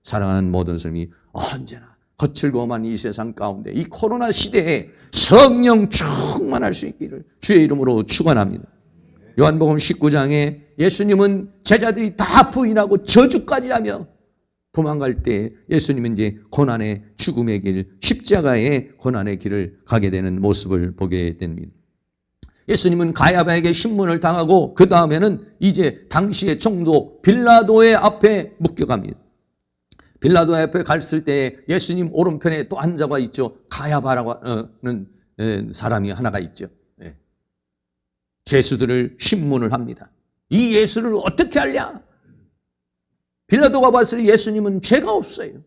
사랑하는 모든 성이 언제나 거칠고 험한 이 세상 가운데 이 코로나 시대에 성령 충만할 수 있기를 주의 이름으로 축원합니다. 요한복음 19장에 예수님은 제자들이 다 부인하고 저주까지 하며 도망갈 때 예수님은 이제 고난의 죽음의 길, 십자가의 고난의 길을 가게 되는 모습을 보게 됩니다. 예수님은 가야바에게 신문을 당하고 그 다음에는 이제 당시의 총독 빌라도의 앞에 묶여갑니다. 빌라도의 앞에 갔을 때 예수님 오른편에 또 한 자가 있죠. 가야바라고 하는 사람이 하나가 있죠. 죄수들을 신문을 합니다. 이 예수를 어떻게 하랴? 빌라도가 봤을 때 예수님은 죄가 없어요.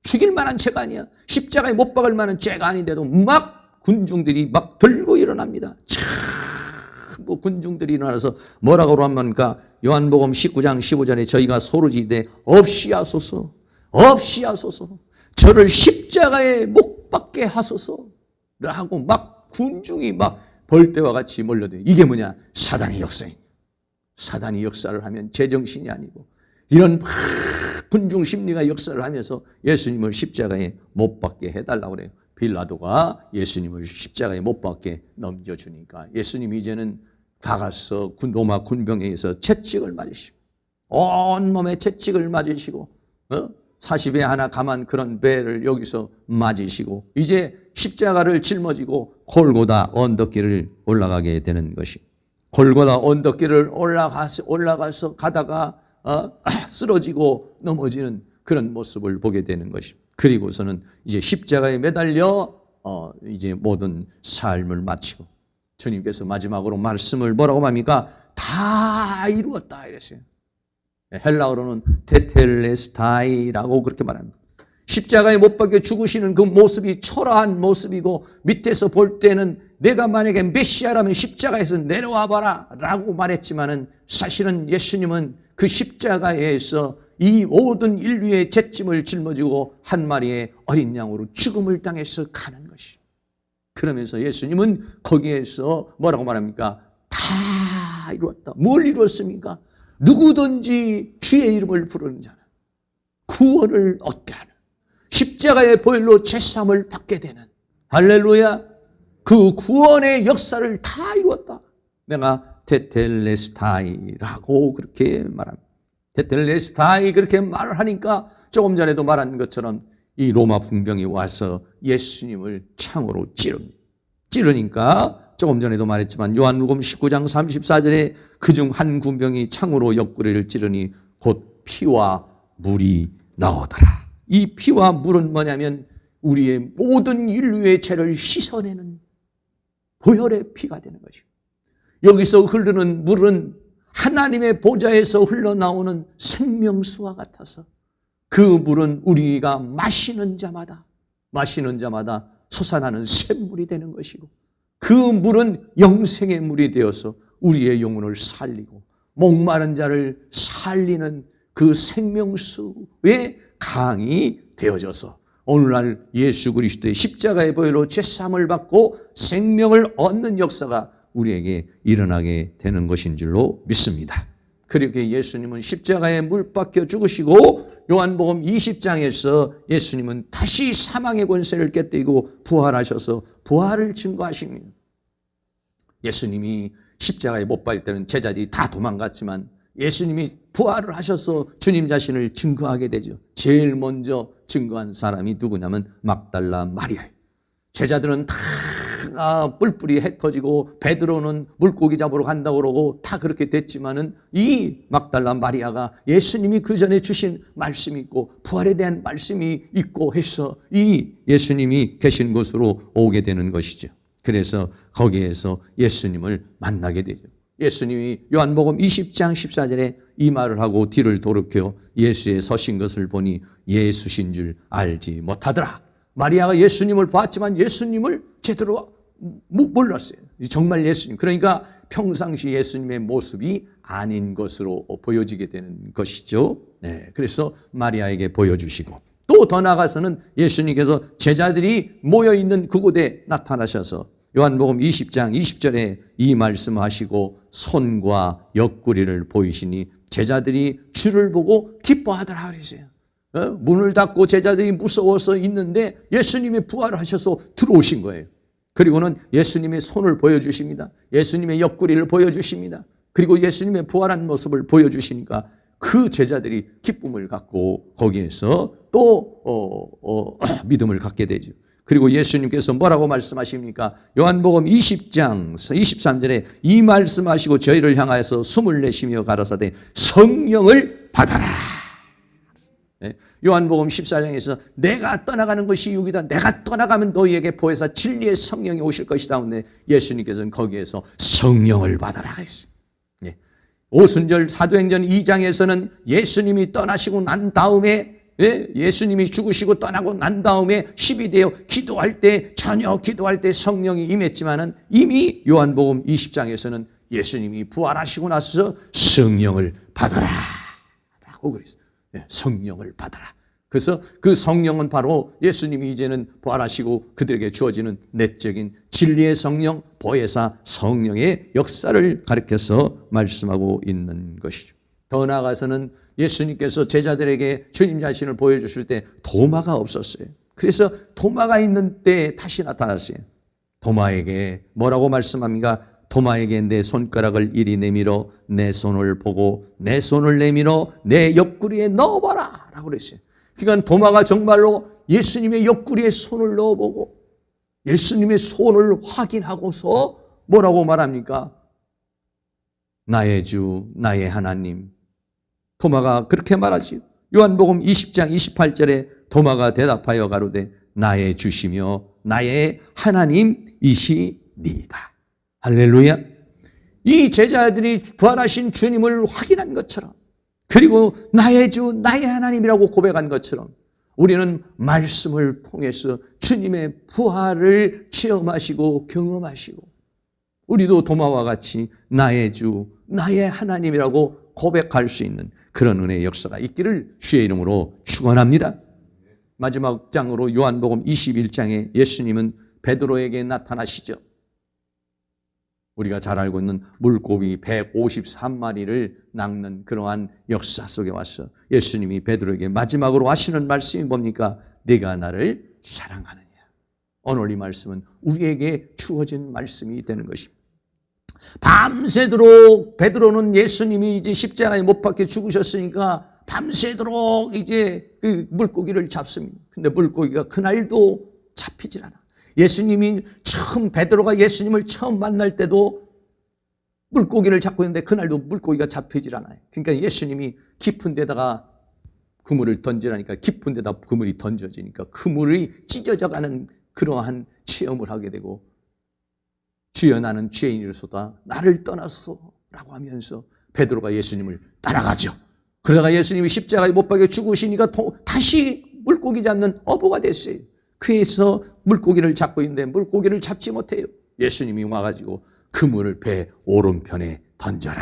죽일 만한 죄가 아니야. 십자가에 못 박을 만한 죄가 아닌데도 막 군중들이 막 들고 일어납니다. 뭐 군중들이 일어나서 뭐라고 합니까? 요한복음 19장 15절에 저희가 소르짖되 없이 하소서, 없이 하소서, 저를 십자가에 못 박게 하소서라고 막 군중이 막 벌떼와 같이 몰려들어요. 이게 뭐냐? 사단의 역사입니다. 사단이 역사를 하면 제정신이 아니고 이런 막 군중 심리가 역사를 하면서 예수님을 십자가에 못 박게 해달라고 그래요. 빌라도가 예수님을 십자가에 못 박게 넘겨주니까 예수님이 이제는 가서 로마 군병에 의해서 채찍을 맞으시고 온몸에 채찍을 맞으시고 40에 하나 감한 그런 배를 여기서 맞으시고 이제 십자가를 짊어지고 골고다 언덕길을 올라가게 되는 것이 골고다 언덕길을 올라가서 가다가 쓰러지고 넘어지는 그런 모습을 보게 되는 것입니다. 그리고서는 이제 십자가에 매달려 이제 모든 삶을 마치고 주님께서 마지막으로 말씀을 뭐라고 합니까? 다 이루었다 이랬어요. 헬라어로는 테텔레스타이라고 그렇게 말합니다. 십자가에 못 박혀 죽으시는 그 모습이 초라한 모습이고 밑에서 볼 때는 내가 만약에 메시아라면 십자가에서 내려와 봐라 라고 말했지만은 사실은 예수님은 그 십자가에서 이 모든 인류의 죄짐을 짊어지고 한 마리의 어린 양으로 죽음을 당해서 가는 것이. 그러면서 예수님은 거기에서 뭐라고 말합니까? 다 이루었다. 뭘 이루었습니까? 누구든지 주의 이름을 부르는 자는 구원을 얻게 하는 십자가의 보혈로 죄사함을 받게 되는 할렐루야. 그 구원의 역사를 다 이루었다. 내가 테텔레스타이라고 그렇게 말합니다. 테텔레스타이 그렇게 말을 하니까 조금 전에도 말한 것처럼 이 로마 군병이 와서 예수님을 창으로 찌르니까 조금 전에도 말했지만 요한복음 19장 34절에 그중 한 군병이 창으로 옆구리를 찌르니 곧 피와 물이 나오더라. 이 피와 물은 뭐냐면 우리의 모든 인류의 죄를 씻어내는 보혈의 피가 되는 것이고 여기서 흐르는 물은 하나님의 보좌에서 흘러나오는 생명수와 같아서 그 물은 우리가 마시는 자마다 솟아나는 샘물이 되는 것이고 그 물은 영생의 물이 되어서 우리의 영혼을 살리고 목마른 자를 살리는 그 생명수의 강이 되어져서 오늘날 예수 그리스도의 십자가의 보혈로 죄사함을 받고 생명을 얻는 역사가 우리에게 일어나게 되는 것인 줄로 믿습니다. 그렇게 예수님은 십자가에 못 박혀 죽으시고 요한복음 20장에서 예수님은 다시 사망의 권세를 깨뜨리고 부활하셔서 부활을 증거하십니다. 예수님이 십자가에 못 박힐 때는 제자들이 다 도망갔지만 예수님이 부활을 하셔서 주님 자신을 증거하게 되죠. 제일 먼저 증거한 사람이 누구냐면 막달라 마리아예요. 제자들은 다 뿔뿔이 흩어지고 베드로는 물고기 잡으러 간다고 그러고 다 그렇게 됐지만은 이 막달라 마리아가 예수님이 그 전에 주신 말씀이 있고 부활에 대한 말씀이 있고 해서 이 예수님이 계신 곳으로 오게 되는 것이죠. 그래서 거기에서 예수님을 만나게 되죠. 예수님이 요한복음 20장 14절에 이 말을 하고 뒤를 돌이켜 예수의 서신 것을 보니 예수신 줄 알지 못하더라. 마리아가 예수님을 봤지만 예수님을 제대로 몰랐어요. 정말 예수님. 그러니까 평상시 예수님의 모습이 아닌 것으로 보여지게 되는 것이죠. 네, 그래서 마리아에게 보여주시고 또 더 나아가서는 예수님께서 제자들이 모여있는 그곳에 나타나셔서 요한복음 20장 20절에 이 말씀하시고 손과 옆구리를 보이시니 제자들이 주를 보고 기뻐하더라 그랬어요. 문을 닫고 제자들이 무서워서 있는데 예수님이 부활하셔서 들어오신 거예요. 그리고는 예수님의 손을 보여주십니다. 예수님의 옆구리를 보여주십니다. 그리고 예수님의 부활한 모습을 보여주시니까 그 제자들이 기쁨을 갖고 거기에서 또 믿음을 갖게 되죠. 그리고 예수님께서 뭐라고 말씀하십니까? 요한복음 20장 23절에 이 말씀하시고 저희를 향하여서 숨을 내쉬며 가라사대 성령을 받아라. 요한복음 14장에서 내가 떠나가는 것이 유익이다. 내가 떠나가면 너희에게 보혜사 진리의 성령이 오실 것이다. 근데 예수님께서는 거기에서 성령을 받아라 했어요. 오순절 사도행전 2장에서는 예수님이 떠나시고 난 다음에 예수님이 죽으시고 떠나고 난 다음에 10이 되어 기도할 때 전혀 기도할 때 성령이 임했지만은 이미 요한복음 20장에서는 예수님이 부활하시고 나서 성령을 받아라 라고 그랬어요. 성령을 받아라. 그래서 그 성령은 바로 예수님이 이제는 부활하시고 그들에게 주어지는 내적인 진리의 성령, 보혜사 성령의 역사를 가리켜서 말씀하고 있는 것이죠. 더 나아가서는 예수님께서 제자들에게 주님 자신을 보여주실 때 도마가 없었어요. 그래서 도마가 있는 때에 다시 나타났어요. 도마에게 뭐라고 말씀합니까? 도마에게 내 손가락을 이리 내밀어 내 손을 보고 내 손을 내밀어 내 옆구리에 넣어봐라 라고 그랬어요. 그러니까 도마가 정말로 예수님의 옆구리에 손을 넣어보고 예수님의 손을 확인하고서 뭐라고 말합니까? 나의 주, 나의 하나님. 도마가 그렇게 말하지. 요한복음 20장 28절에 도마가 대답하여 가로되 나의 주시며 나의 하나님이시니이다. 할렐루야. 이 제자들이 부활하신 주님을 확인한 것처럼 그리고 나의 주, 나의 하나님이라고 고백한 것처럼 우리는 말씀을 통해서 주님의 부활을 체험하시고 경험하시고 우리도 도마와 같이 나의 주, 나의 하나님이라고 고백할 수 있는 그런 은혜의 역사가 있기를 주의 이름으로 축원합니다. 마지막 장으로 요한복음 21장에 예수님은 베드로에게 나타나시죠. 우리가 잘 알고 있는 물고기 153마리를 낚는 그러한 역사 속에 와서 예수님이 베드로에게 마지막으로 하시는 말씀이 뭡니까? 네가 나를 사랑하느냐. 오늘 이 말씀은 우리에게 주어진 말씀이 되는 것입니다. 밤새도록 베드로는 예수님이 이제 십자가에 못 박혀 죽으셨으니까 밤새도록 이제 그 물고기를 잡습니다. 근데 물고기가 그날도 잡히질 않아. 예수님이 베드로가 예수님을 처음 만날 때도 물고기를 잡고 있는데 그날도 물고기가 잡히질 않아요. 그러니까 예수님이 깊은 데다가 그물을 던지라니까 깊은 데다 그물이 던져지니까 그물이 찢어져가는 그러한 체험을 하게 되고 주여 나는 죄인이로소다 나를 떠나소서라고 하면서 베드로가 예수님을 따라가죠. 그러다가 예수님이 십자가에 못 박혀 죽으시니까 다시 물고기 잡는 어부가 됐어요. 그래서 물고기를 잡고 있는데 물고기를 잡지 못해요. 예수님이 와가지고 그물을 배 오른편에 던져라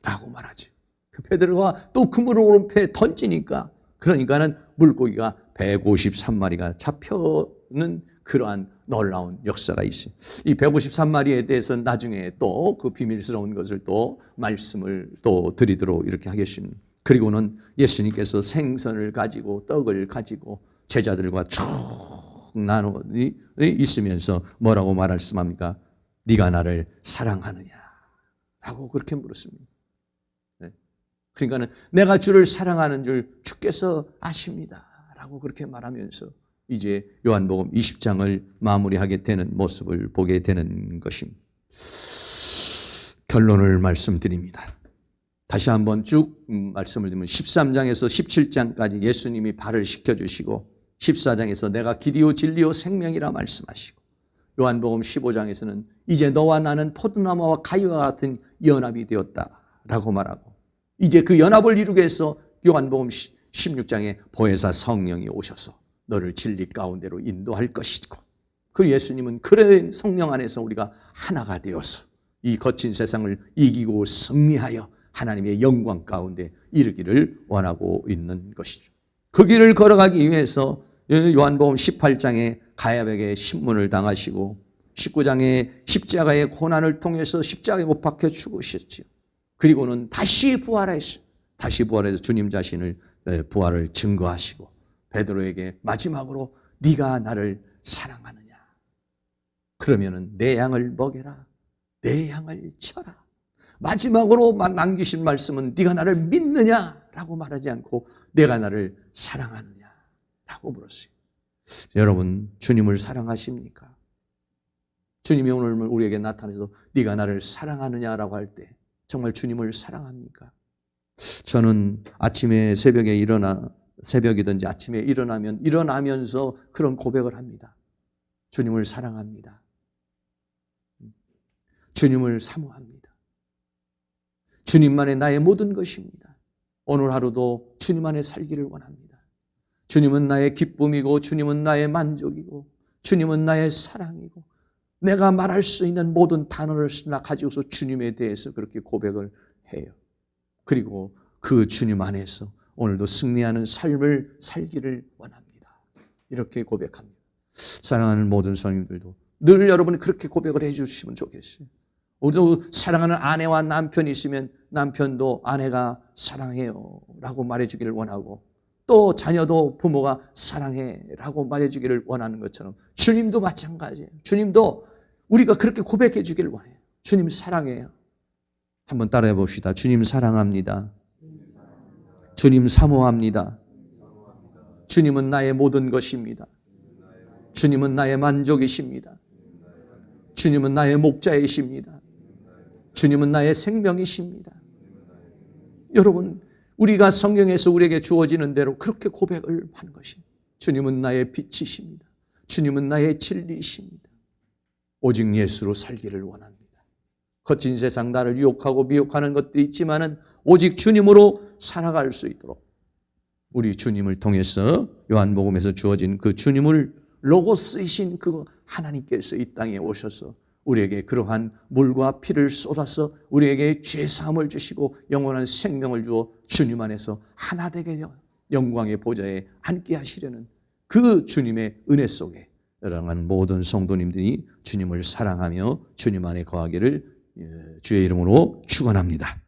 라고 말하죠. 그 베드로가 또 그물을 오른편에 던지니까 그러니까는 물고기가 153마리가 잡혀는 그러한 놀라운 역사가 있어요. 이 153마리에 대해서 나중에 또 그 비밀스러운 것을 또 말씀을 또 드리도록 이렇게 하겠습니다. 그리고는 예수님께서 생선을 가지고 떡을 가지고 제자들과 쭉 나눠 있으면서 뭐라고 말씀합니까? 네가 나를 사랑하느냐 라고 그렇게 물었습니다. 그러니까는 내가 주를 사랑하는 줄 주께서 아십니다 라고 그렇게 말하면서 이제 요한복음 20장을 마무리하게 되는 모습을 보게 되는 것입니다. 결론을 말씀드립니다. 다시 한번 쭉 말씀을 드리면 13장에서 17장까지 예수님이 발을 씻겨주시고 14장에서 내가 길이요 진리요 생명이라 말씀하시고 요한복음 15장에서는 이제 너와 나는 포도나무와 가지와 같은 연합이 되었다라고 말하고 이제 그 연합을 이루기 위해서 요한복음 16장에 보혜사 성령이 오셔서 너를 진리 가운데로 인도할 것이고 그 예수님은 그런 성령 안에서 우리가 하나가 되어서 이 거친 세상을 이기고 승리하여 하나님의 영광 가운데 이르기를 원하고 있는 것이죠. 그 길을 걸어가기 위해서 요한복음 18장에 가야백의 신문을 당하시고 19장에 십자가의 고난을 통해서 십자가에 못 박혀 죽으셨죠. 그리고는 다시 부활하셨어요. 다시 부활해서 주님 자신을 부활을 증거하시고 베드로에게 마지막으로 네가 나를 사랑하느냐? 그러면은 내 양을 먹여라. 내 양을 쳐라. 마지막으로 남기신 말씀은 네가 나를 믿느냐라고 말하지 않고 내가 나를 사랑하느냐라고 물었어요. 여러분 주님을 사랑하십니까? 주님이 오늘 우리에게 나타나서 네가 나를 사랑하느냐라고 할 때 정말 주님을 사랑합니까? 저는 아침에 새벽에 일어나 새벽이든지 아침에 일어나면서 그런 고백을 합니다. 주님을 사랑합니다. 주님을 사모합니다. 주님만이 나의 모든 것입니다. 오늘 하루도 주님 안에 살기를 원합니다. 주님은 나의 기쁨이고 주님은 나의 만족이고 주님은 나의 사랑이고 내가 말할 수 있는 모든 단어를 가지고서 주님에 대해서 그렇게 고백을 해요. 그리고 그 주님 안에서 오늘도 승리하는 삶을 살기를 원합니다. 이렇게 고백합니다. 사랑하는 모든 성도님들도 늘 여러분이 그렇게 고백을 해주시면 좋겠어요. 우리도 사랑하는 아내와 남편이 있으면 남편도 아내가 사랑해요 라고 말해주기를 원하고 또 자녀도 부모가 사랑해 라고 말해주기를 원하는 것처럼 주님도 마찬가지예요. 주님도 우리가 그렇게 고백해 주기를 원해요. 주님 사랑해요. 한번 따라해 봅시다. 주님 사랑합니다. 주님 사모합니다. 주님은 나의 모든 것입니다. 주님은 나의 만족이십니다. 주님은 나의 목자이십니다. 주님은 나의 생명이십니다. 여러분, 우리가 성경에서 우리에게 주어지는 대로 그렇게 고백을 하는 것입니다. 주님은 나의 빛이십니다. 주님은 나의 진리이십니다. 오직 예수로 살기를 원합니다. 거친 세상 나를 유혹하고 미혹하는 것들이 있지만은 오직 주님으로 살아갈 수 있도록 우리 주님을 통해서 요한복음에서 주어진 그 주님을 로고스이신 그 하나님께서 이 땅에 오셔서 우리에게 그러한 물과 피를 쏟아서 우리에게 죄사함을 주시고 영원한 생명을 주어 주님 안에서 하나 되게 영광의 보좌에 앉게 하시려는 그 주님의 은혜 속에 여러분 모든 성도님들이 주님을 사랑하며 주님 안에 거하기를 주의 이름으로 축원합니다.